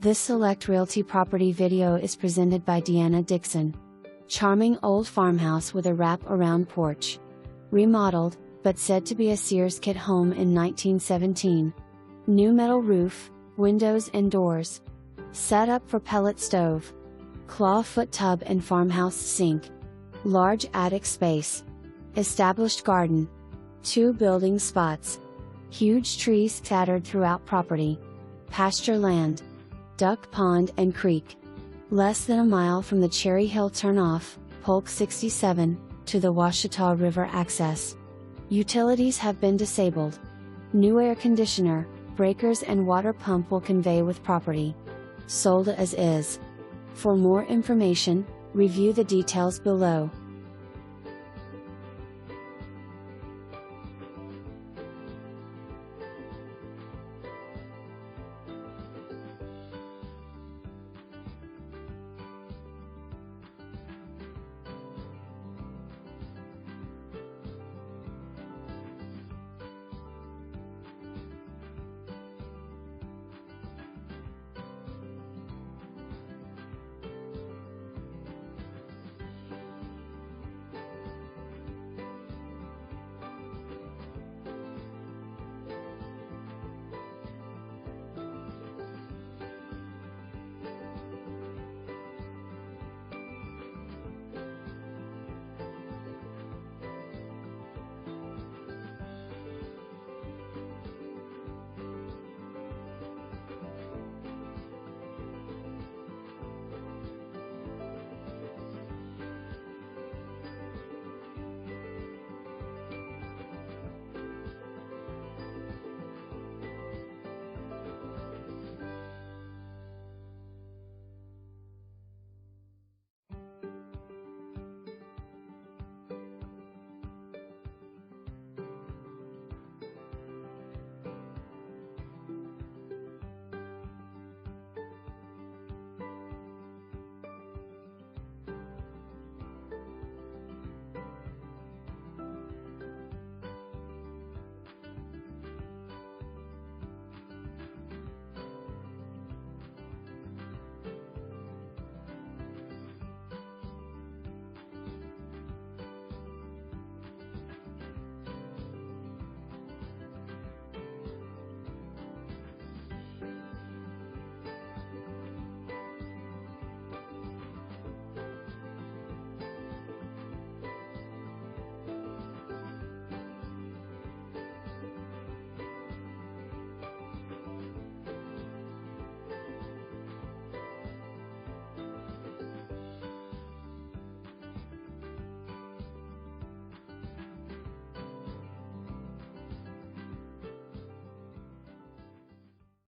This Select Realty property video is presented by Deana Dixon. Charming old farmhouse with a wrap-around porch. Remodeled, but said to be a Sears kit home in 1917. New metal roof, windows and doors. Set up for pellet stove. Clawfoot tub and farmhouse sink. Large attic space. Established garden. 2 building spots. Huge trees scattered throughout property. Pasture land. Duck pond and creek. Less than a mile from the Cherry Hill turnoff, Polk 67, to the Ouachita River access. Utilities have been disabled. New air conditioner, breakers and water pump will convey with property. Sold as is. For more information, review the details below.